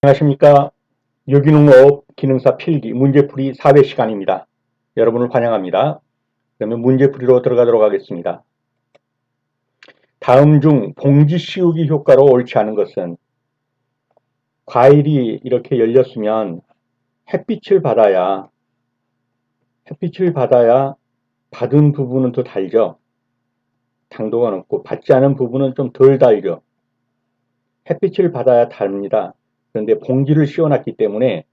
안녕하십니까. 유기농업 기능사 필기 문제풀이 4회 시간입니다. 여러분을 환영합니다. 그러면 문제풀이로 들어가도록 하겠습니다. 다음 중 봉지 씌우기 효과로 옳지 않은 것은 과일이 이렇게 열렸으면 햇빛을 받아야 받은 부분은 더 달죠. 당도가 높고 받지 않은 부분은 좀 덜 달죠. 햇빛을 받아야 답니다. 그런데 봉지를 씌워놨기 때문에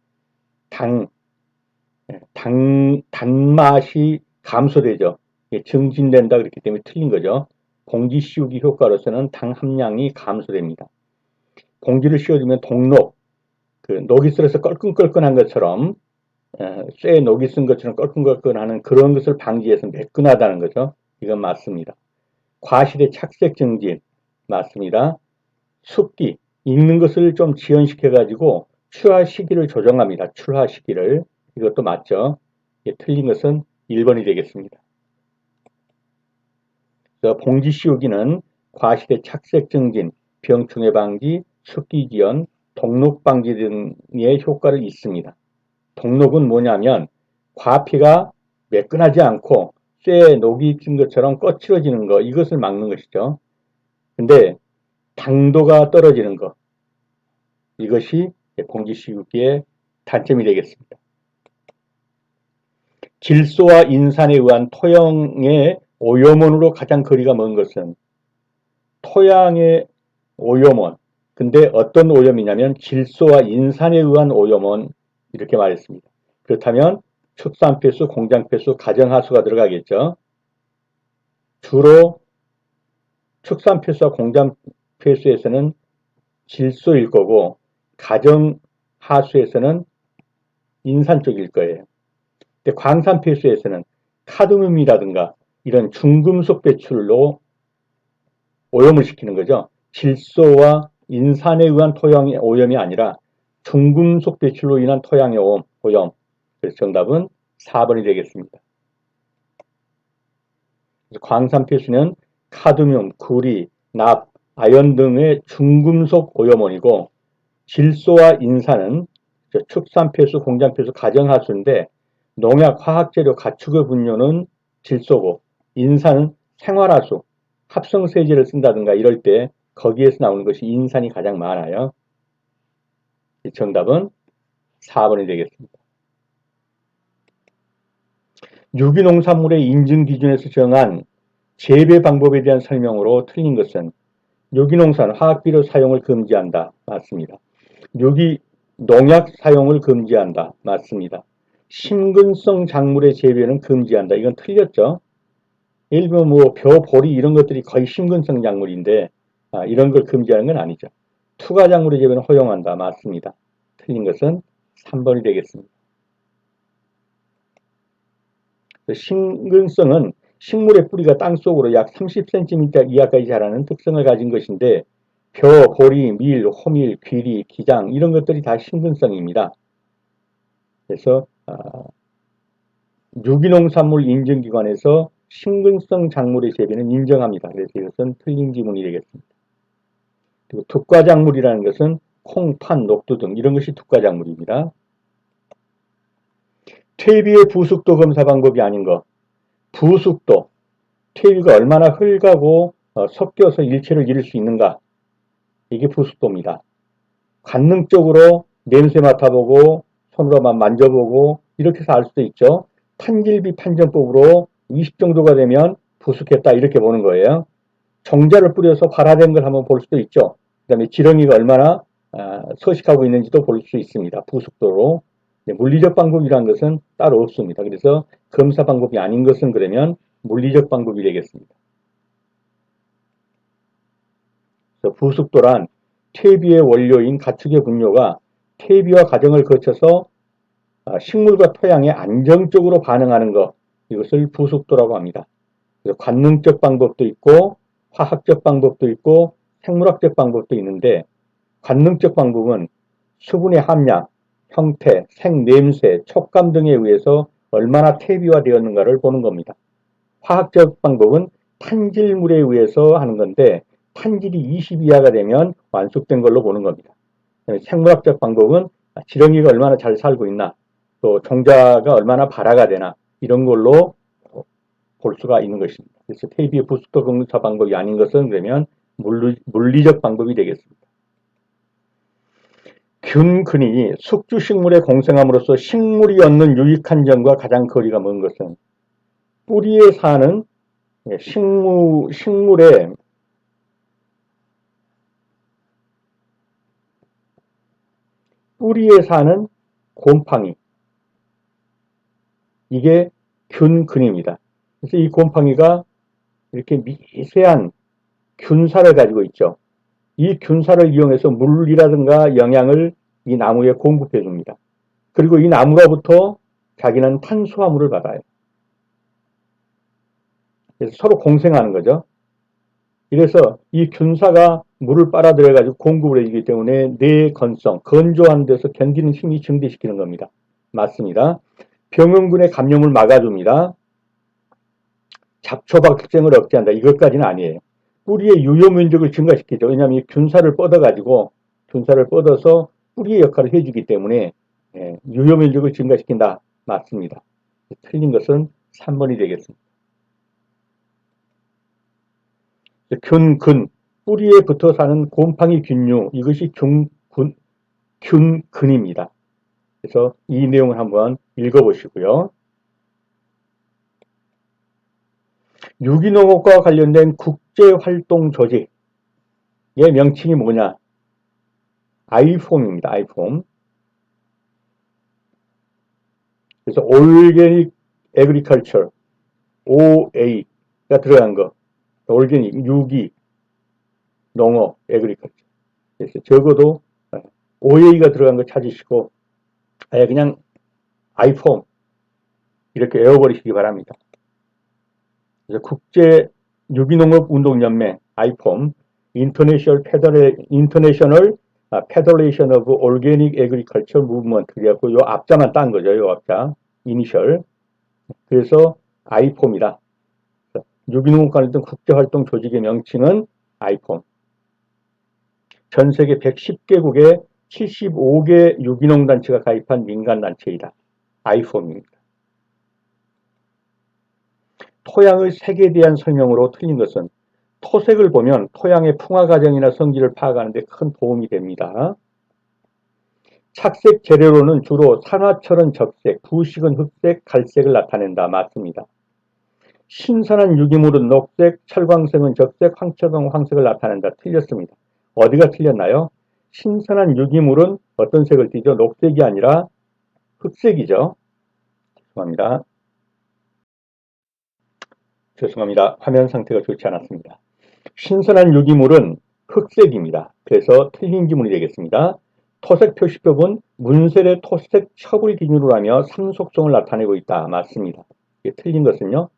단맛이 감소되죠. 증진된다 그렇기 때문에 틀린 거죠. 봉지 씌우기 효과로서는 당 함량이 감소됩니다. 봉지를 씌워주면 동록, 녹이 슬어서 껄끈껄끈한 것처럼 쇠에 녹이 쓴 것처럼 껄끈껄끈하는 그런 것을 방지해서 매끈하다는 거죠. 이건 맞습니다. 과실의 착색 증진 맞습니다. 습기, 익는 것을 좀 지연시켜 가지고 출하 시기를 조정합니다. 출하 시기를. 이것도 맞죠. 틀린 것은 1번이 되겠습니다. 봉지 씌우기는 과실의 착색 증진, 병충해 방지, 습기 지연, 동록 방지 등의 효과를 있습니다. 동록은 뭐냐면 과피가 매끈하지 않고 쇠에 녹이 낀 것처럼 거칠어지는 것, 이것을 막는 것이죠. 근데 당도가 떨어지는 것, 이것이 봉지 씌우기의 단점이 되겠습니다. 질소와 인산에 의한 토양의 오염원으로 가장 거리가 먼 것은 토양의 오염원. 근데 어떤 오염이냐면 질소와 인산에 의한 오염원, 이렇게 말했습니다. 그렇다면 축산폐수, 공장폐수, 가정하수가 들어가겠죠. 주로 축산폐수와 공장폐수에서는 질소일 거고 가정하수에서는 인산 쪽일 거예요. 근데 광산폐수에서는 카드뮴이라든가 이런 중금속 배출로 오염을 시키는 거죠. 질소와 인산에 의한 토양의 오염이 아니라 중금속 배출로 인한 토양의 오염. 그래서 정답은 4번이 되겠습니다. 광산폐수는 카드뮴, 구리, 납, 아연 등의 중금속 오염원이고 질소와 인산은 축산폐수, 공장폐수, 가정하수인데 농약, 화학재료, 가축의 분뇨는 질소고 인산은 생활하수, 합성세제를 쓴다든가 이럴 때 거기에서 나오는 것이 인산이 가장 많아요. 정답은 4번이 되겠습니다. 유기농산물의 인증 기준에서 정한 재배 방법에 대한 설명으로 틀린 것은 유기농산 화학비료 사용을 금지한다. 맞습니다. 농약 사용을 금지한다. 맞습니다. 심근성 작물의 재배는 금지한다. 이건 틀렸죠. 예를 들면 벼, 보리 이런 것들이 거의 심근성 작물인데 이런 걸 금지하는 건 아니죠. 투과 작물의 재배는 허용한다. 맞습니다. 틀린 것은 3번이 되겠습니다. 심근성은 식물의 뿌리가 땅속으로 약 30cm 이하까지 자라는 특성을 가진 것인데 벼, 보리, 밀, 호밀, 귀리, 기장 이런 것들이 다 심근성입니다. 그래서 유기농산물 인증기관에서 심근성 작물의 재배는 인정합니다. 그래서 이것은 틀린 지문이 되겠습니다. 그리고 특과작물이라는 것은 콩, 판, 녹두 등 이런 것이 특과작물입니다. 퇴비의 부숙도 검사 방법이 아닌 것. 부숙도, 퇴비가 얼마나 흙하고 섞여서 일체를 이룰 수 있는가. 이게 부숙도입니다. 관능적으로 냄새 맡아보고 손으로만 만져보고 이렇게 해서 알 수도 있죠. 탄질비 판정법으로 20 정도가 되면 부숙했다 이렇게 보는 거예요. 정자를 뿌려서 발화된 걸 한번 볼 수도 있죠. 그 다음에 지렁이가 얼마나 서식하고 있는지도 볼 수 있습니다. 부숙도로. 물리적 방법이라는 것은 따로 없습니다. 그래서 검사 방법이 아닌 것은 그러면 물리적 방법이 되겠습니다. 그래서 부숙도란 퇴비의 원료인 가축의 분뇨가 퇴비와 과정을 거쳐서 식물과 토양에 안정적으로 반응하는 것, 이것을 부숙도라고 합니다. 그래서 관능적 방법도 있고 화학적 방법도 있고 생물학적 방법도 있는데 관능적 방법은 수분의 함량, 형태, 색냄새, 촉감 등에 의해서 얼마나 퇴비화되었는가를 보는 겁니다. 화학적 방법은 탄질물에 의해서 하는 건데 탄질이 20 이하가 되면 완숙된 걸로 보는 겁니다. 생물학적 방법은 지렁이가 얼마나 잘 살고 있나, 또 종자가 얼마나 발화가 되나, 이런 걸로 볼 수가 있는 것입니다. 그래서 테이비의 부스터 검사 방법이 아닌 것은 그러면 물리적 방법이 되겠습니다. 균근이 숙주식물에 공생함으로써 식물이 얻는 유익한 점과 가장 거리가 먼 것은 뿌리에 사는 식물의 뿌리에 사는 곰팡이, 이게 균근입니다. 그래서 이 곰팡이가 이렇게 미세한 균사를 가지고 있죠. 이 균사를 이용해서 물이라든가 영양을 이 나무에 공급해 줍니다. 그리고 이 나무로부터 자기는 탄수화물을 받아요. 그래서 서로 공생하는 거죠. 이래서 이 균사가 물을 빨아들여 가지고 공급을 해주기 때문에 뇌의 건성, 건조한 데서 견디는 힘이 증대시키는 겁니다. 맞습니다. 병원군의 감염을 막아줍니다. 잡초박 특징을 억제한다. 이것까지는 아니에요. 뿌리의 유효 면적을 증가시키죠. 왜냐하면 이 균사를 뻗어가지고 균사를 뻗어서 뿌리의 역할을 해주기 때문에 유효 면적을 증가시킨다. 맞습니다. 틀린 것은 3번이 되겠습니다. 균근, 뿌리에 붙어 사는 곰팡이 균류, 이것이 균근입니다. 그래서 이 내용을 한번 읽어보시고요. 유기농업과 관련된 국제활동 조직의 명칭이 뭐냐? 아이폼입니다. 아이폼. 그래서 올게닉 에그리컬처, OA가 들어간 거. 올게닉, 유기, 농업, 에그리컬처. 그래서 적어도 OA가 들어간 거 찾으시고 아예 그냥 아이폼 이렇게 외워버리시기 바랍니다. 그래서 국제 유기농업 운동연맹 아이폼 인터내셔널 페더레이션 오브 올게닉 에그리컬처 무브먼트 그래갖고 요 앞자만 딴 거죠. 요 앞자 이니셜. 그래서 아이폼이다. 유기농업 관련된 국제활동 조직의 명칭은 아이폼. 전 세계 110개국에 75개 유기농 단체가 가입한 민간 단체이다. 아이폼입니다. 토양의 색에 대한 설명으로 틀린 것은 토색을 보면 토양의 풍화 과정이나 성질을 파악하는 데 큰 도움이 됩니다. 착색 재료로는 주로 산화철은 적색, 부식은 흑색, 갈색을 나타낸다. 맞습니다. 신선한 유기물은 녹색, 철광색은 적색, 황철은 황색을 나타낸다. 틀렸습니다. 어디가 틀렸나요? 신선한 유기물은 어떤 색을 띠죠? 녹색이 아니라 흑색이죠. 죄송합니다. 화면 상태가 좋지 않았습니다. 신선한 유기물은 흑색입니다. 그래서 틀린 지문이 되겠습니다. 토색 표시법은 문셀의 토색 첩을 기준으로 하며 삼속성을 나타내고 있다. 맞습니다. 틀린 것은요.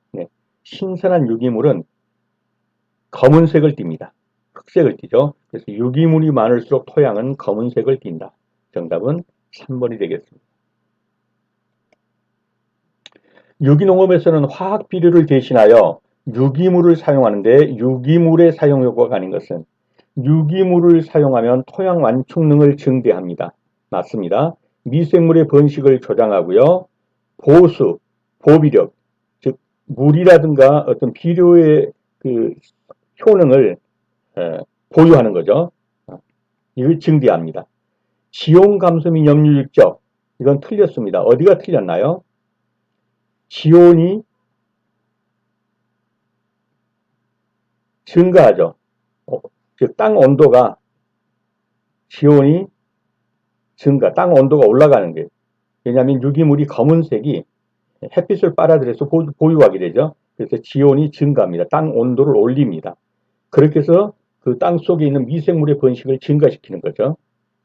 신선한 유기물은 검은색을 띱니다. 흑색을 띠죠. 그래서 유기물이 많을수록 토양은 검은색을 띈다. 정답은 3번이 되겠습니다. 유기농업에서는 화학 비료를 대신하여 유기물을 사용하는데 유기물의 사용 효과가 아닌 것은 유기물을 사용하면 토양 완충능을 증대합니다. 맞습니다. 미생물의 번식을 조장하고요. 보수, 보비력, 즉 물이라든가 어떤 비료의 그 효능을 보유하는 거죠. 이걸 증대합니다. 지온 감소미 염류육적 이건 틀렸습니다. 어디가 틀렸나요? 지온이 증가하죠. 즉 땅 온도가 지온이 증가, 땅 온도가 올라가는 거예요. 왜냐하면 유기물이 검은색이 햇빛을 빨아들여서 보유하게 되죠. 그래서 지온이 증가합니다. 땅 온도를 올립니다. 그렇게 해서 그 땅 속에 있는 미생물의 번식을 증가시키는 거죠.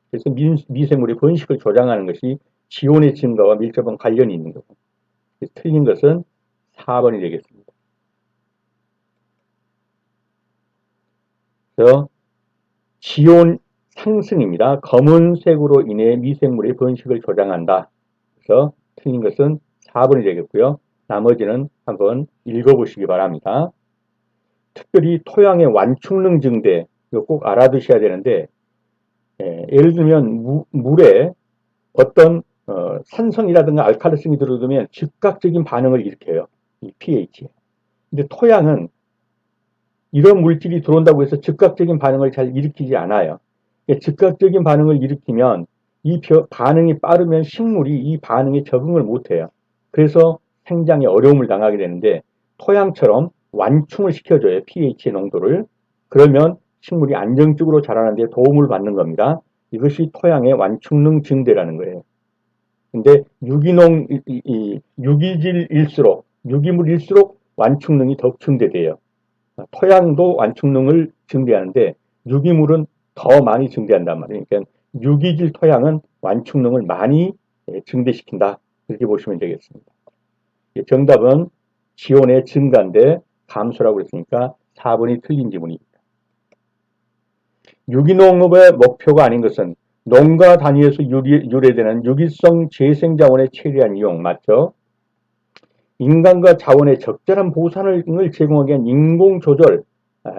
그래서 미생물의 번식을 조장하는 것이 지온의 증가와 밀접한 관련이 있는 거죠. 틀린 것은 4번이 되겠습니다. 그래서 지온 상승입니다. 검은색으로 인해 미생물의 번식을 조장한다. 그래서 틀린 것은 4번이 되겠고요. 나머지는 한번 읽어보시기 바랍니다. 특별히 토양의 완충능 증대, 이거 꼭 알아두셔야 되는데 예를 들면 물에 어떤 산성이라든가 알칼리성이 들어오면 즉각적인 반응을 일으켜요. 이 pH. 근데 토양은 이런 물질이 들어온다고 해서 즉각적인 반응을 잘 일으키지 않아요. 즉각적인 반응을 일으키면 이 반응이 빠르면 식물이 이 반응에 적응을 못해요. 그래서 생장에 어려움을 당하게 되는데 토양처럼 완충을 시켜줘요. pH 농도를. 그러면 식물이 안정적으로 자라는 데 도움을 받는 겁니다. 이것이 토양의 완충능 증대라는 거예요. 근데 유기질일수록, 유기물일수록 완충능이 더욱 증대돼요. 토양도 완충능을 증대하는데 유기물은 더 많이 증대한단 말이에요. 그러니까 유기질 토양은 완충능을 많이 증대시킨다. 이렇게 보시면 되겠습니다. 정답은 지온의 증가인데 감소라고 했으니까 4번이 틀린 지문입니다. 유기농업의 목표가 아닌 것은 농가 단위에서 유래되는 유기성 재생자원의 최대한 이용 맞죠? 인간과 자원의 적절한 보상을 제공하기 위한 인공조절,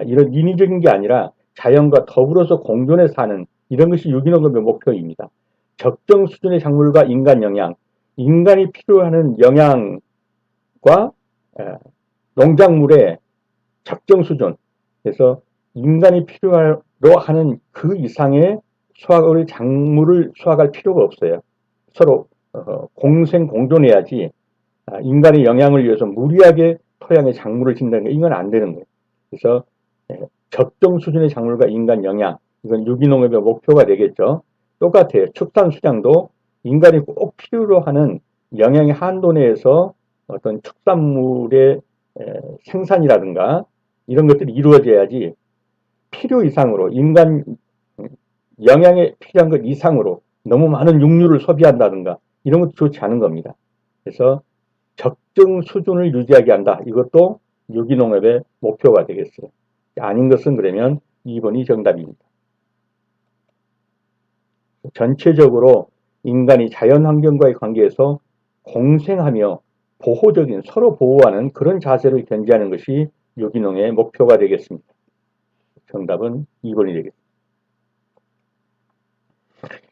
이런 인위적인 게 아니라 자연과 더불어서 공존해 사는 이런 것이 유기농업의 목표입니다. 적정 수준의 작물과 인간 영양, 인간이 필요하는 영양과 농작물의 적정 수준, 그래서 인간이 필요로 하는 그 이상의 작물을 수확할 필요가 없어요. 서로 공생 공존해야지 인간의 영양을 위해서 무리하게 토양에 작물을 심는다는 게 이건 안 되는 거예요. 그래서 적정 수준의 작물과 인간 영양, 이건 유기농업의 목표가 되겠죠. 똑같아요. 축산 수량도 인간이 꼭 필요로 하는 영양의 한도 내에서 어떤 축산물의 생산이라든가 이런 것들이 이루어져야지 필요 이상으로 인간 영양에 필요한 것 이상으로 너무 많은 육류를 소비한다든가 이런 것도 좋지 않은 겁니다. 그래서 적정 수준을 유지하게 한다. 이것도 유기농업의 목표가 되겠어요. 아닌 것은 그러면 2번이 정답입니다. 전체적으로 인간이 자연환경과의 관계에서 공생하며 보호적인 서로 보호하는 그런 자세를 견지하는 것이 유기농의 목표가 되겠습니다. 정답은 2번이 되겠습니다.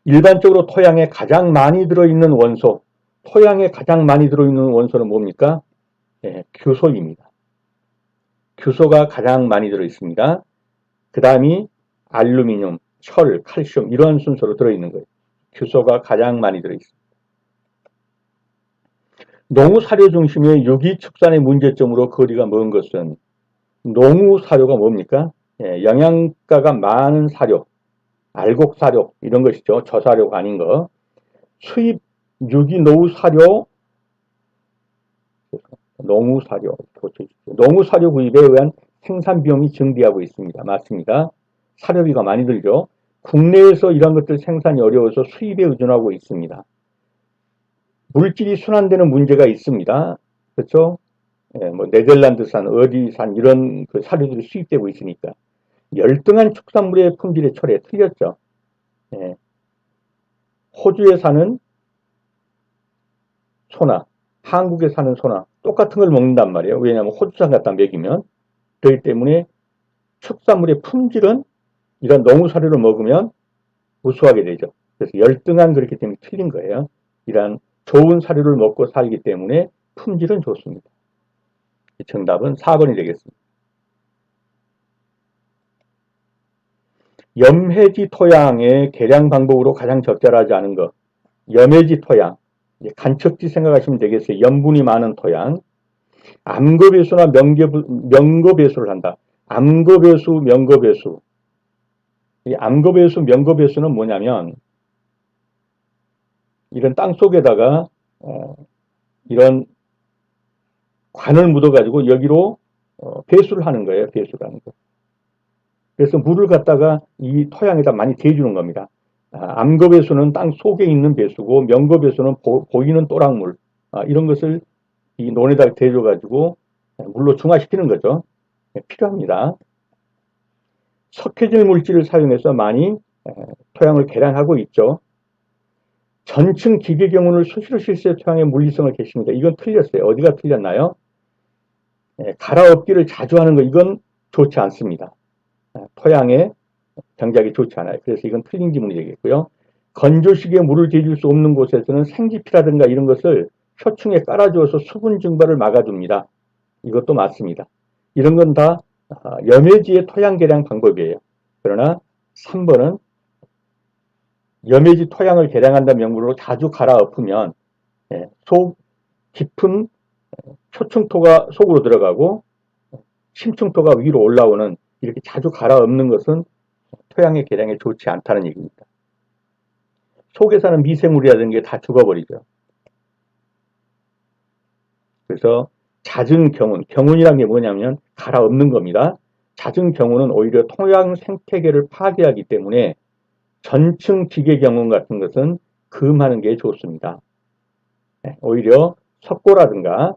일반적으로 토양에 가장 많이 들어있는 원소, 토양에 가장 많이 들어있는 원소는 뭡니까? 규소입니다. 규소가 가장 많이 들어있습니다. 그 다음이 알루미늄, 철, 칼슘 이런 순서로 들어있는 거예요. 규소가 가장 많이 들어있습니다. 농우사료 중심의 유기축산의 문제점으로 거리가 먼 것은 농우사료가 뭡니까? 영양가가 많은 사료, 알곡사료 이런 것이죠. 저사료가 아닌 거. 수입 유기농우사료 농우사료 구입에 의한 생산 비용이 증대하고 있습니다. 맞습니다. 사료비가 많이 들죠. 국내에서 이런 것들 생산이 어려워서 수입에 의존하고 있습니다. 물질이 순환되는 문제가 있습니다. 그렇죠? 뭐 네덜란드산, 어디산 이런 그 사료들이 수입되고 있으니까 열등한 축산물의 품질의 초래에 틀렸죠. 호주에 사는 소나 한국에 사는 소나 똑같은 걸 먹는단 말이에요. 왜냐하면 호주산 갖다 먹이면. 그렇기 때문에 축산물의 품질은 이런 농우사료를 먹으면 우수하게 되죠. 그래서 열등한 그렇기 때문에 틀린 거예요. 이런 좋은 사료를 먹고 살기 때문에 품질은 좋습니다. 정답은 4번이 되겠습니다. 염해지 토양의 개량 방법으로 가장 적절하지 않은 것. 염해지 토양, 간척지 생각하시면 되겠어요. 염분이 많은 토양. 암거배수나 명거배수를 한다. 암거배수, 명거배수. 이 암거배수, 명거배수는 뭐냐면 이런 땅 속에다가 이런 관을 묻어가지고 여기로 배수를 하는 거예요. 배수를 하는 거. 그래서 물을 갖다가 이 토양에다 많이 대주는 겁니다. 암거배수는 땅 속에 있는 배수고 명거배수는 보이는 또랑물 이런 것을 이 논에다 대줘가지고 물로 중화시키는 거죠. 필요합니다. 석회질 물질을 사용해서 많이 토양을 개량하고 있죠. 전층 기계경운을 수시로 실시해 토양의 물리성을 개십니다. 이건 틀렸어요. 어디가 틀렸나요? 갈아엎기를 자주 하는 거 이건 좋지 않습니다. 토양의 경작이 좋지 않아요. 그래서 이건 틀린 지문이 되겠고요. 건조식에 물을 재줄 수 없는 곳에서는 생지피라든가 이런 것을 표층에 깔아주어서 수분 증발을 막아줍니다. 이것도 맞습니다. 이런 건 다 염해지의 토양 개량 방법이에요. 그러나 3번은 염해지 토양을 개량한다는 명목으로 자주 갈아엎으면 속 깊은 표층토가 속으로 들어가고 심층토가 위로 올라오는 이렇게 자주 갈아엎는 것은 토양의 개량에 좋지 않다는 얘기입니다. 속에 사는 미생물이라든가 게 다 죽어버리죠. 그래서 잦은 경운이란 게 뭐냐면 갈아엎는 겁니다. 잦은 경운은 오히려 토양 생태계를 파괴하기 때문에 전층 기계 경운 같은 것은 금하는 게 좋습니다. 오히려 석고라든가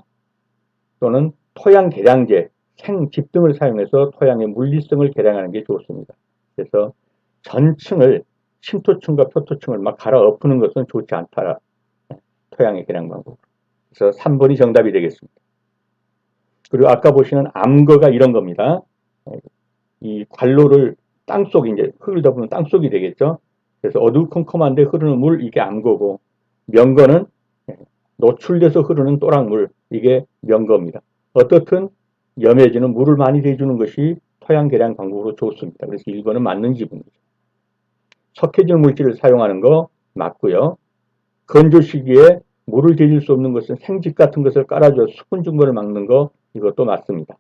또는 토양 개량제, 생집 등을 사용해서 토양의 물리성을 개량하는 게 좋습니다. 그래서 전층을 침토층과 표토층을 막 갈아엎는 것은 좋지 않다. 토양의 개량 방법. 그래서 3번이 정답이 되겠습니다. 그리고 아까 보시는 암거가 이런 겁니다. 이 관로를 땅속, 이제 흙을 덮으면 땅속이 되겠죠. 그래서 어두컴컴한데 흐르는 물, 이게 암거고, 명거는 노출돼서 흐르는 또랑물, 이게 명거입니다. 어떻든 염해지는 물을 많이 대주는 것이 토양 개량 방법으로 좋습니다. 그래서 1번은 맞는 지분이죠. 석회질 물질을 사용하는 거 맞고요. 건조 시기에 물을 대줄 수 없는 것은 생집 같은 것을 깔아줘 수분 증발을 막는 거, 이것도 맞습니다.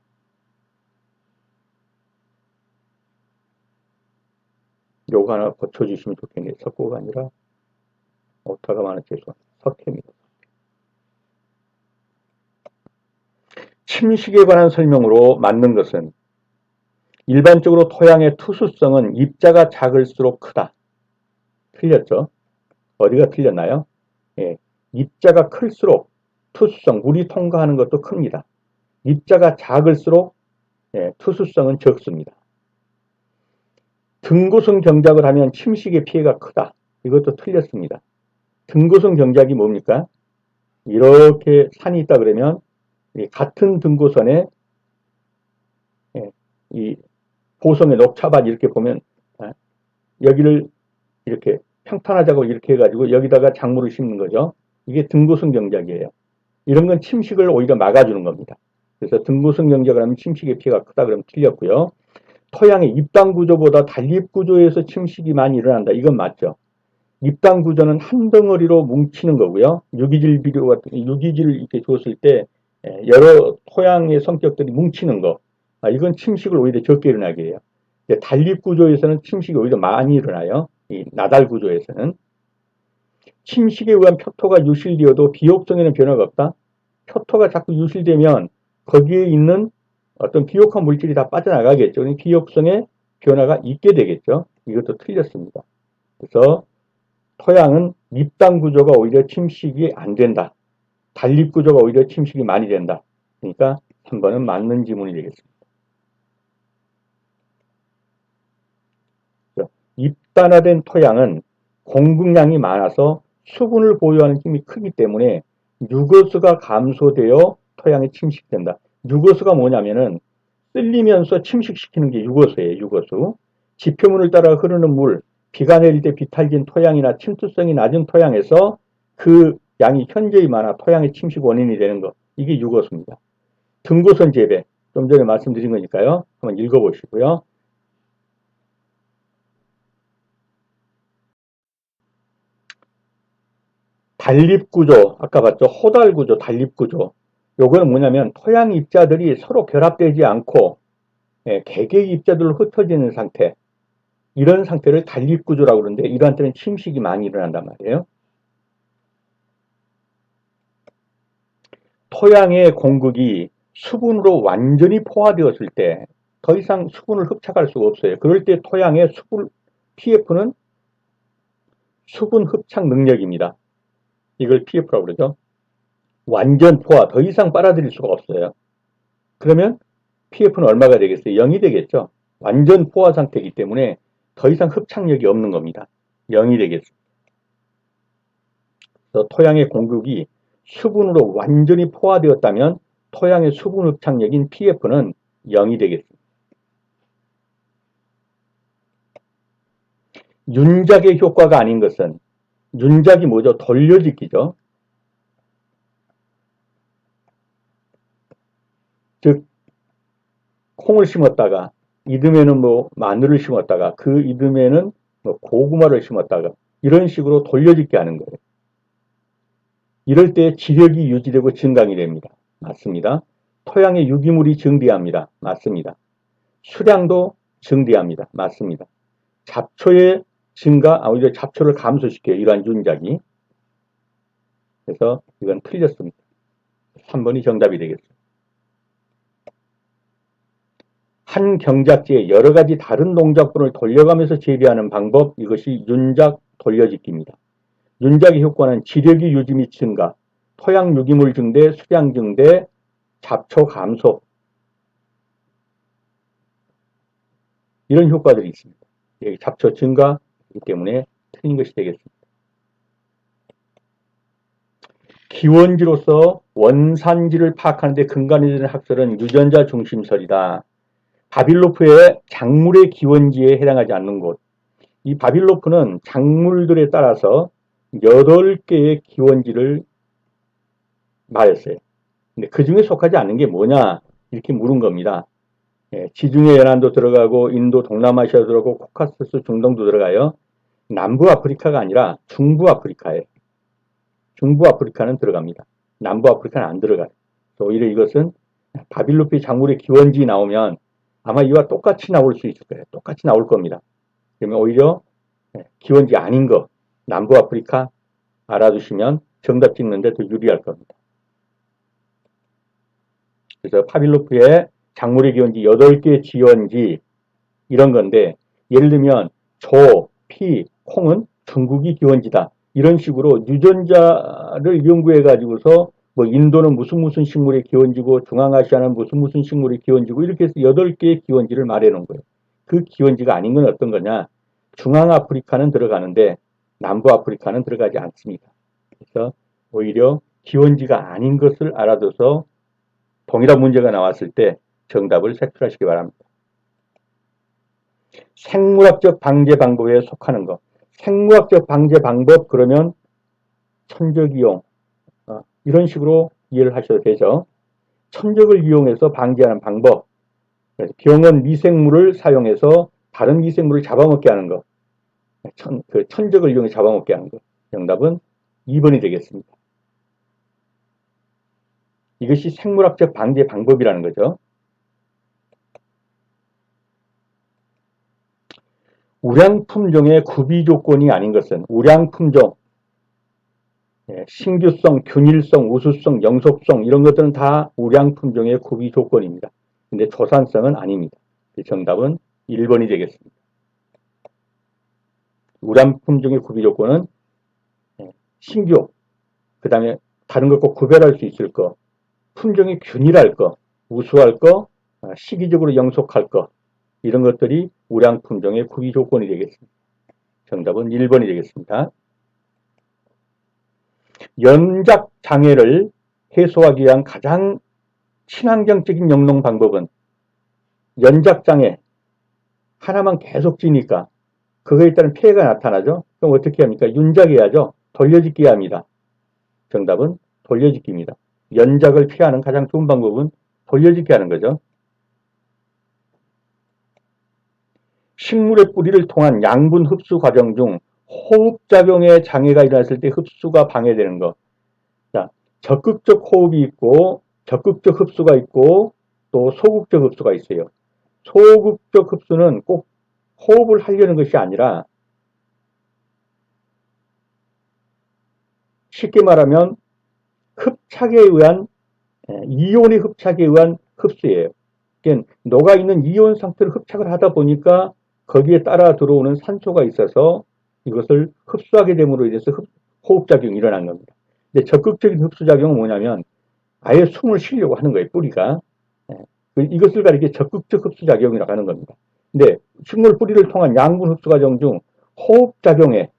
요거 하나 고쳐주시면 좋겠네요. 석고가 아니라 오타가 많아 죄송합니다. 석회입니다. 침식에 관한 설명으로 맞는 것은 일반적으로 토양의 투수성은 입자가 작을수록 크다. 틀렸죠? 어디가 틀렸나요? 예, 입자가 클수록 투수성, 물이 통과하는 것도 큽니다. 입자가 작을수록 투수성은 적습니다. 등고성 경작을 하면 침식의 피해가 크다. 이것도 틀렸습니다. 등고성 경작이 뭡니까? 이렇게 산이 있다 그러면 같은 등고선에 이 보성의 녹차밭 이렇게 보면 여기를 이렇게 평탄하자고 이렇게 해가지고 여기다가 작물을 심는 거죠. 이게 등고성 경작이에요. 이런 건 침식을 오히려 막아주는 겁니다. 그래서 등고성 경작을 하면 침식의 피해가 크다 그러면 틀렸고요. 토양의 입당 구조보다 단립 구조에서 침식이 많이 일어난다. 이건 맞죠. 입당 구조는 한 덩어리로 뭉치는 거고요. 유기질 비료 같은 유기질을 이렇게 줬을 때 여러 토양의 성격들이 뭉치는 거. 이건 침식을 오히려 적게 일어나게 해요. 단립 구조에서는 침식이 오히려 많이 일어나요. 이 나달 구조에서는. 침식에 의한 표토가 유실되어도 비옥성에는 변화가 없다. 표토가 자꾸 유실되면 거기에 있는 어떤 비옥한 물질이 다 빠져나가겠죠. 비옥성에 변화가 있게 되겠죠. 이것도 틀렸습니다. 그래서 토양은 입당 구조가 오히려 침식이 안 된다. 단립 구조가 오히려 침식이 많이 된다. 그러니까 3번은 맞는 지문이 되겠습니다. 입단화된 토양은 공급량이 많아서 수분을 보유하는 힘이 크기 때문에 유거수가 감소되어 토양이 침식된다. 유거수가 뭐냐면은 쓸리면서 침식시키는 게 유거수예요. 유거수. 지표면을 따라 흐르는 물, 비가 내릴 때 비탈진 토양이나 침투성이 낮은 토양에서 그 양이 현저히 많아 토양의 침식 원인이 되는 것. 이게 유거수입니다. 등고선 재배. 좀 전에 말씀드린 거니까요. 한번 읽어보시고요. 단립구조, 아까 봤죠? 호달구조, 단립구조. 요거는 뭐냐면 토양 입자들이 서로 결합되지 않고 개개의 입자들로 흩어지는 상태. 이런 상태를 단립구조라고 그러는데 이러한 때는 침식이 많이 일어난단 말이에요. 토양의 공극이 수분으로 완전히 포화되었을 때 더 이상 수분을 흡착할 수가 없어요. 그럴 때 토양의 수분, PF는 수분 흡착 능력입니다. 이걸 PF라고 그러죠. 완전 포화, 더 이상 빨아들일 수가 없어요. 그러면 PF는 얼마가 되겠어요? 0이 되겠죠. 완전 포화 상태이기 때문에 더 이상 흡착력이 없는 겁니다. 0이 되겠습니다. 그래서 토양의 공급이 수분으로 완전히 포화되었다면 토양의 수분 흡착력인 PF는 0이 되겠습니다. 윤작의 효과가 아닌 것은, 윤작이 뭐죠? 돌려짓기죠. 즉 콩을 심었다가 이듬해는 뭐 마늘을 심었다가 그 이듬해는 뭐 고구마를 심었다가 이런 식으로 돌려짓기 하는 거예요. 이럴 때 지력이 유지되고 증강이 됩니다. 맞습니다. 토양의 유기물이 증대합니다. 맞습니다. 수량도 증대합니다. 맞습니다. 잡초의 증가, 오히려 잡초를 감소시켜요. 이러한 윤작이. 그래서 이건 틀렸습니다. 3번이 정답이 되겠습니다. 한 경작지에 여러 가지 다른 농작물을 돌려가면서 재배하는 방법, 이것이 윤작 돌려짓기입니다. 윤작의 효과는 지력이 유지 및 증가, 토양 유기물 증대, 수량 증대, 잡초 감소, 이런 효과들이 있습니다. 여기 잡초 증가이기 때문에 틀린 것이 되겠습니다. 기원지로서 원산지를 파악하는 데 근간이 되는 학설은 유전자 중심설이다. 바빌로프의 작물의 기원지에 해당하지 않는 곳. 이 바빌로프는 작물들에 따라서 8개의 기원지를 말했어요. 근데 그 중에 속하지 않는 게 뭐냐? 이렇게 물은 겁니다. 지중해 연안도 들어가고 인도 동남아시아도 들어가고 코카소스 중동도 들어가요. 남부 아프리카가 아니라 중부 아프리카에 중부 아프리카는 들어갑니다. 남부 아프리카는 안 들어가요. 오히려 이것은 바빌로프의 작물의 기원지 나오면 아마 이와 똑같이 나올 수 있을 거예요. 똑같이 나올 겁니다. 그러면 오히려 기원지 아닌 거 남부 아프리카 알아두시면 정답 찍는데 더 유리할 겁니다. 그래서 바빌로프의 작물의 기원지 8개 지원지 이런 건데 예를 들면 조, 피, 콩은 중국이 기원지다. 이런 식으로 유전자를 연구해 가지고서 뭐 인도는 무슨 식물의 기원지고 중앙아시아는 무슨 식물의 기원지고 이렇게 해서 8개의 기원지를 말해 놓은 거예요. 그 기원지가 아닌 건 어떤 거냐? 중앙아프리카는 들어가는데 남부아프리카는 들어가지 않습니다. 그래서 오히려 기원지가 아닌 것을 알아둬서 동일한 문제가 나왔을 때 정답을 색출하시기 바랍니다. 생물학적 방제 방법에 속하는 것. 생물학적 방제 방법 그러면 천적이용 이런 식으로 이해를 하셔도 되죠. 천적을 이용해서 방제하는 방법. 병원 미생물을 사용해서 다른 미생물을 잡아먹게 하는 것. 천적을 이용해 잡아먹게 하는 것. 정답은 2번이 되겠습니다. 이것이 생물학적 방제 방법이라는 거죠. 우량품종의 구비 조건이 아닌 것은 우량품종, 신규성, 균일성, 우수성, 영속성 이런 것들은 다 우량품종의 구비 조건입니다. 근데 조산성은 아닙니다. 정답은 1번이 되겠습니다. 우량품종의 구비 조건은 신규, 그 다음에 다른 것과 구별할 수 있을 것, 품종이 균일할 것, 우수할 것, 시기적으로 영속할 것 이런 것들이 우량품종의 구비 조건이 되겠습니다. 정답은 1번이 되겠습니다. 연작 장애를 해소하기 위한 가장 친환경적인 영농 방법은 연작 장애 하나만 계속 지니까 그거에 따른 피해가 나타나죠. 그럼 어떻게 합니까? 윤작해야죠. 돌려짓기 합니다. 정답은 돌려짓기입니다. 연작을 피하는 가장 좋은 방법은 돌려짓기 하는 거죠. 식물의 뿌리를 통한 양분 흡수 과정 중 호흡작용에 장애가 일어났을 때 흡수가 방해되는 것. 자, 적극적 호흡이 있고 적극적 흡수가 있고 또 소극적 흡수가 있어요. 소극적 흡수는 꼭 호흡을 하려는 것이 아니라 쉽게 말하면 흡착에 의한 이온의 흡착에 의한 흡수예요. 그러니까 녹아있는 이온 상태를 흡착을 하다 보니까 거기에 따라 들어오는 산소가 있어서 이것을 흡수하게 됨으로 인해서 호흡작용이 일어난 겁니다. 근데 적극적인 흡수작용은 뭐냐면 아예 숨을 쉬려고 하는 거예요. 뿌리가. 이것을 가리켜 적극적 흡수작용이라고 하는 겁니다. 근데 식물 뿌리를 통한 양분 흡수 과정 중 호흡작용에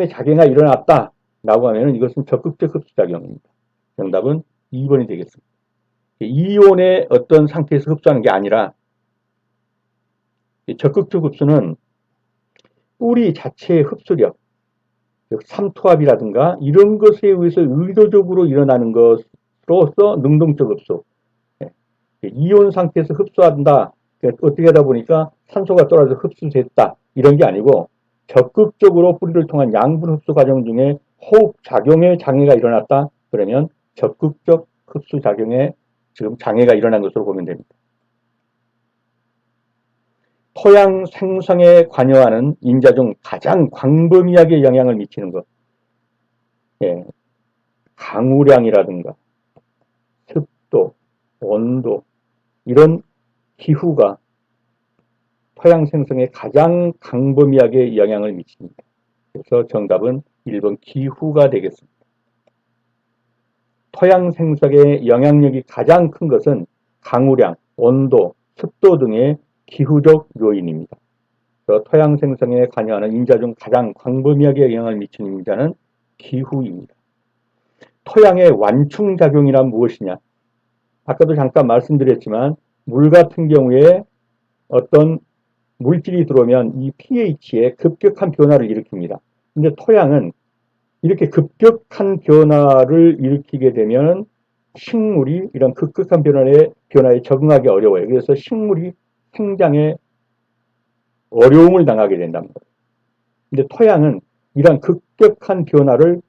장애가 일어났다라고 하면 이것은 적극적 흡수작용입니다. 정답은 2번이 되겠습니다. 이온의 어떤 상태에서 흡수하는 게 아니라 적극적 흡수는 뿌리 자체의 흡수력, 삼투압이라든가 이런 것에 의해서 의도적으로 일어나는 것으로서 능동적 흡수. 이온 상태에서 흡수한다. 어떻게 하다 보니까 산소가 떨어져 흡수됐다. 이런 게 아니고 적극적으로 뿌리를 통한 양분 흡수 과정 중에 호흡 작용에 장애가 일어났다. 그러면 적극적 흡수 작용에 지금 장애가 일어난 것으로 보면 됩니다. 토양 생성에 관여하는 인자 중 가장 광범위하게 영향을 미치는 것. 예, 강우량이라든가 습도, 온도 이런 기후가 토양 생성에 가장 광범위하게 영향을 미칩니다. 그래서 정답은 1번 기후가 되겠습니다. 토양 생성의 영향력이 가장 큰 것은 강우량, 온도, 습도 등의 기후적 요인입니다. 토양 생성에 관여하는 인자 중 가장 광범위하게 영향을 미치는 인자는 기후입니다. 토양의 완충작용이란 무엇이냐? 아까도 잠깐 말씀드렸지만 물 같은 경우에 어떤 물질이 들어오면 이 pH에 급격한 변화를 일으킵니다. 근데 토양은 이렇게 급격한 변화를 일으키게 되면 식물이 이런 급격한 변화에 적응하기 어려워요. 그래서 식물이 생장에 어려움을 당하게 된답니다. 근데 토양은 이런 급격한 변화를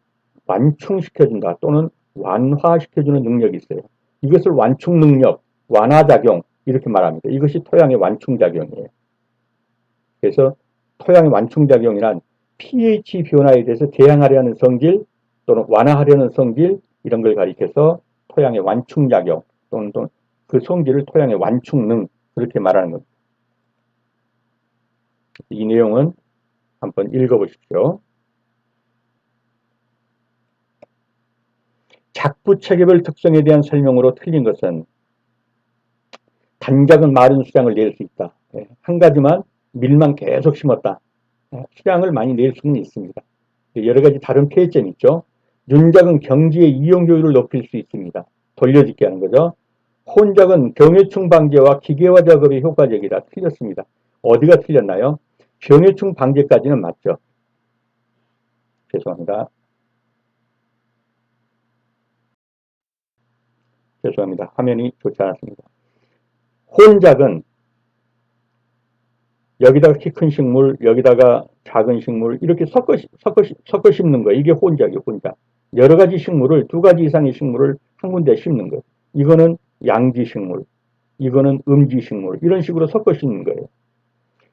완충시켜준다 또는 완화시켜주는 능력이 있어요. 이것을 완충 능력, 완화작용 이렇게 말합니다. 이것이 토양의 완충작용이에요. 그래서 토양의 완충작용이란 pH 변화에 대해서 대항하려는 성질 또는 완화하려는 성질 이런 걸 가리켜서 토양의 완충작용 또는 그 성질을 토양의 완충능 그렇게 말하는 겁니다. 이 내용은 한번 읽어보십시오. 작부체계별 특성에 대한 설명으로 틀린 것은 단작은 마른 수량을 낼 수 있다. 한 가지만 밀만 계속 심었다. 수량을 많이 낼 수는 있습니다. 여러 가지 다른 폐해점이 있죠. 윤작은 경지의 이용효율을 높일 수 있습니다. 돌려짓기 하는 거죠. 혼작은 병해충 방제와 기계화 작업이 효과적이다. 틀렸습니다. 어디가 틀렸나요? 병해충 방제까지는 맞죠. 죄송합니다. 화면이 좋지 않았습니다. 혼작은 여기다가 키 큰 식물, 여기다가 작은 식물 이렇게 섞어 심는 거예요. 이게 혼작이에요. 혼작. 여러 가지 식물을 두 가지 이상의 식물을 한 군데 심는 거예요. 이거는 양지 식물, 이거는 음지 식물 이런 식으로 섞어 심는 거예요.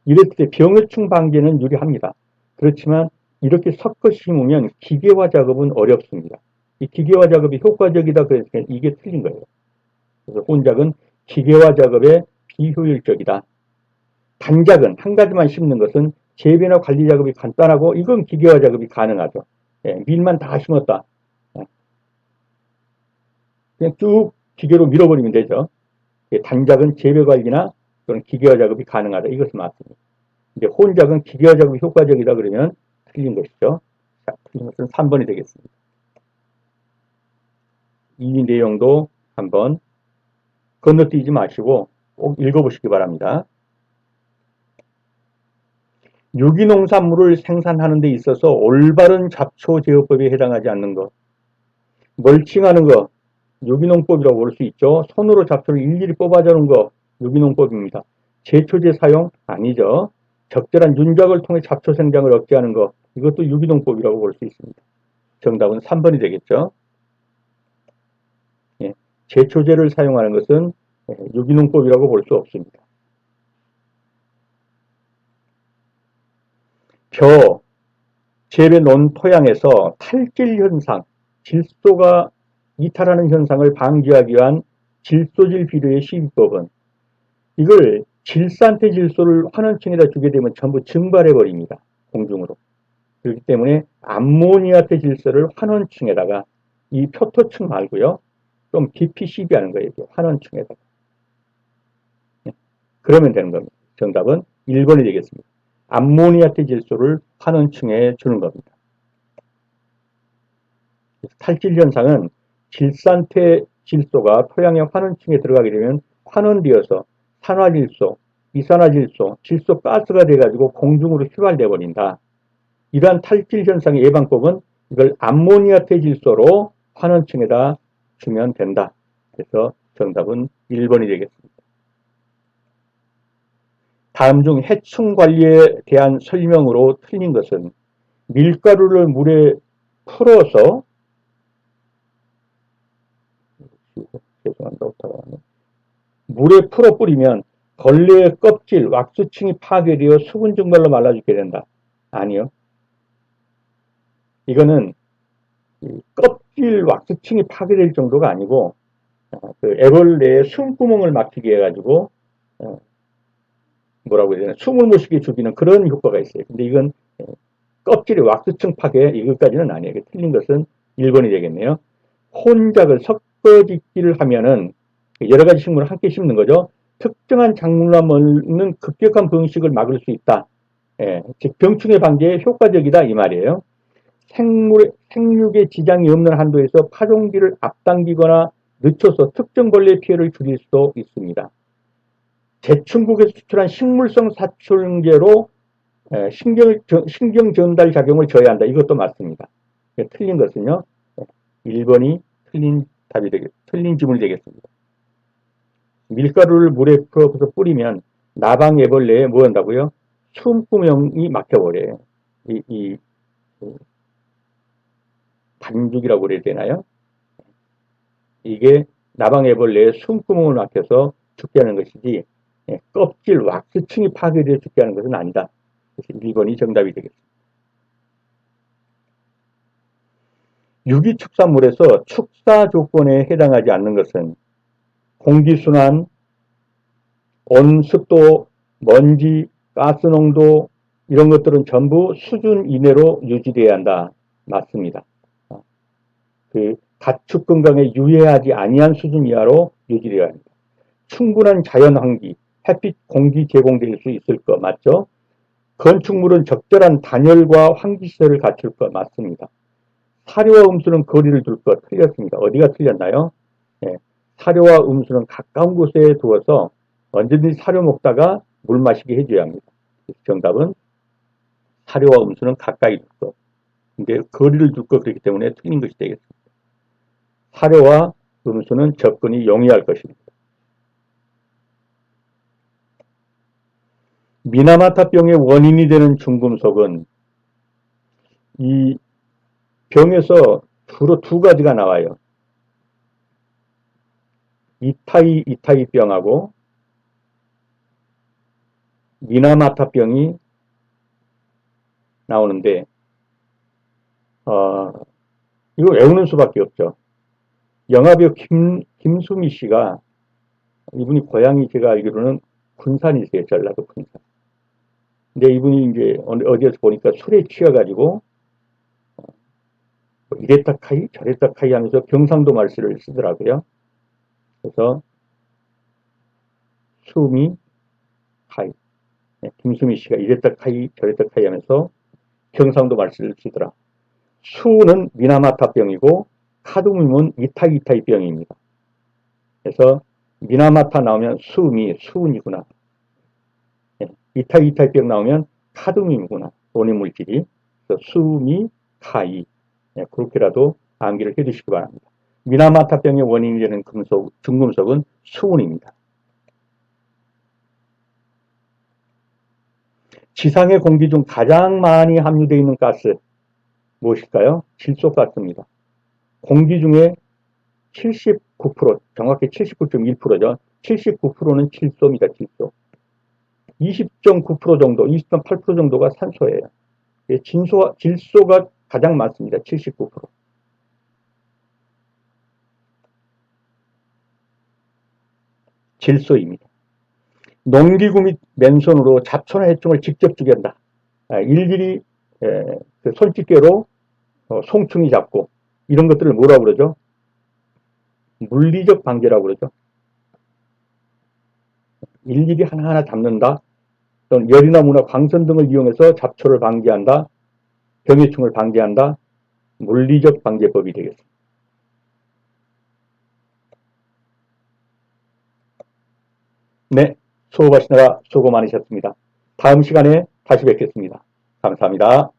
이럴 때 병해충 방제는 유리합니다. 그렇지만 이렇게 섞어 심으면 기계화 작업은 어렵습니다. 이 기계화 작업이 효과적이다 그랬을 때 이게 틀린 거예요. 그래서 혼작은 기계화 작업에 비효율적이다. 단작은 한 가지만 심는 것은 재배나 관리 작업이 간단하고 이건 기계화 작업이 가능하죠. 밀만 다 심었다. 그냥 쭉 기계로 밀어버리면 되죠. 단작은 재배 관리나 또는 기계화 작업이 가능하다. 이것은 맞습니다. 이제 혼작은 기계화 작업이 효과적이다 그러면 틀린 것이죠. 자, 틀린 것은 3번이 되겠습니다. 이 내용도 한번 건너뛰지 마시고 꼭 읽어보시기 바랍니다. 유기농산물을 생산하는 데 있어서 올바른 잡초 제어법에 해당하지 않는 것. 멀칭하는 것, 유기농법이라고 볼 수 있죠. 손으로 잡초를 일일이 뽑아주는 거, 유기농법입니다. 제초제 사용? 아니죠. 적절한 윤작을 통해 잡초 생장을 억제하는 것, 이것도 유기농법이라고 볼 수 있습니다. 정답은 3번이 되겠죠. 예, 제초제를 사용하는 것은 유기농법이라고 볼 수 없습니다. 벼, 재배 논토양에서 탈질 현상, 질소가 이탈하는 현상을 방지하기 위한 질소질 비료의 시비법은 이걸 질산태 질소를 환원층에다 주게 되면 전부 증발해 버립니다. 공중으로. 그렇기 때문에 암모니아태 질소를 환원층에다가 이 표토층 말고요. 좀 깊이 시비하는 거예요. 환원층에다가. 그러면 되는 겁니다. 정답은 1번이 되겠습니다. 암모니아태 질소를 환원층에 주는 겁니다. 탈질 현상은 질산태 질소가 토양의 환원층에 들어가게 되면 환원되어서 산화질소, 이산화질소, 질소가스가 돼가지고 공중으로 휘발돼 버린다. 이러한 탈질 현상의 예방법은 이걸 암모니아태 질소로 환원층에다 주면 된다. 그래서 정답은 1번이 되겠습니다. 다음 중 해충 관리에 대한 설명으로 틀린 것은 밀가루를 물에 풀어서 죄송합니다. 물에 풀어 뿌리면 벌레의 껍질, 왁스층이 파괴되어 수분 증발로 말라 죽게 된다. 아니요. 이거는 껍질, 왁스층이 파괴될 정도가 아니고 그 애벌레의 숨구멍을 막히게 해가지고 뭐라고 해야 되나 숨을 못 쉬게 죽이는 그런 효과가 있어요. 근데 이건 껍질의 왁스층 파괴 이것까지는 아니에요. 틀린 것은 1번이 되겠네요. 혼작을 섞어짓기를 하면은 여러 가지 식물을 함께 심는 거죠. 특정한 작물만 먹는 급격한 병식을 막을 수 있다. 즉 병충해 방지에 효과적이다 이 말이에요. 생육에 지장이 없는 한도에서 파종기를 앞당기거나 늦춰서 특정 벌레 피해를 줄일 수도 있습니다. 제충국에서 추출한 식물성殺虫제로 신경 전달 작용을 저해한다. 이것도 맞습니다. 틀린 것은요. 1번이 틀린 답이 틀린 질문이 되겠습니다. 밀가루를 물에 풀어서 뿌리면 나방애벌레에 뭐 한다고요? 숨구멍이 막혀버려요. 이 반죽이라고 그래야 되나요? 이게 나방애벌레의 숨구멍을 막혀서 죽게 하는 것이지 껍질 왁스층이 파괴되어 죽게 하는 것은 아니다. 그래서 1번이 정답이 되겠습니다. 유기축산물에서 축사 조건에 해당하지 않는 것은 공기순환, 온습도, 먼지, 가스농도 이런 것들은 전부 수준 이내로 유지되어야 한다. 맞습니다. 가축 건강에 유해하지 아니한 수준 이하로 유지되어야 합니다. 충분한 자연 환기, 햇빛, 공기 제공될 수 있을 것 맞죠? 건축물은 적절한 단열과 환기시설을 갖출 것 맞습니다. 사료와 음수는 거리를 둘 것 틀렸습니다. 어디가 틀렸나요? 사료와 음수는 가까운 곳에 두어서 언제든지 사료 먹다가 물 마시게 해줘야 합니다. 정답은 사료와 음수는 가까이 둘 것. 근데 거리를 둘 것 그렇기 때문에 틀린 것이 되겠습니다. 사료와 음수는 접근이 용이할 것입니다. 미나마타병의 원인이 되는 중금속은 이 병에서 주로 두 가지가 나와요. 이타이병하고 미나마타병이 나오는데 이거 외우는 수밖에 없죠. 영화배우 김수미 씨가 이분이 고향이 제가 알기로는 군산이세요. 전라도 군산. 근데 이분이 이제 어디에서 보니까 술에 취해가지고 이랬다 카이 저랬다 카이 하면서 경상도 말씨를 쓰더라고요. 그래서 수미 카이 김수미 씨가 이랬다 카이 저랬다 카이 하면서 경상도 말씨를 쓰더라. 수는 미나마타병이고 카드뮴은 이타이병입니다. 그래서 미나마타 나오면 수은이구나. 이타이병 나오면 카드뮴이구나. 원인물질이. 그래서 수미 카이 그렇게라도 암기를 해두시기 바랍니다. 미나마타병의 원인이 되는 중금속은 수은입니다. 지상의 공기 중 가장 많이 함유되어 있는 가스 무엇일까요? 질소가스입니다. 공기 중에 79%, 정확히 79.1%죠. 79%는 질소입니다. 질소. 20.9% 정도, 20.8% 정도가 산소예요. 질소가 가장 많습니다. 79%. 질소입니다. 농기구 및 맨손으로 잡초나 해충을 직접 죽인다. 일일이 손집게로 송충이 잡고 이런 것들을 뭐라고 그러죠? 물리적 방제라고 그러죠. 일일이 하나하나 잡는다. 또는 열이나 문화, 광선 등을 이용해서 잡초를 방지한다. 병해충을 방지한다. 물리적 방제법이 되겠습니다. 네, 수업하시느라 수고 많으셨습니다. 다음 시간에 다시 뵙겠습니다. 감사합니다.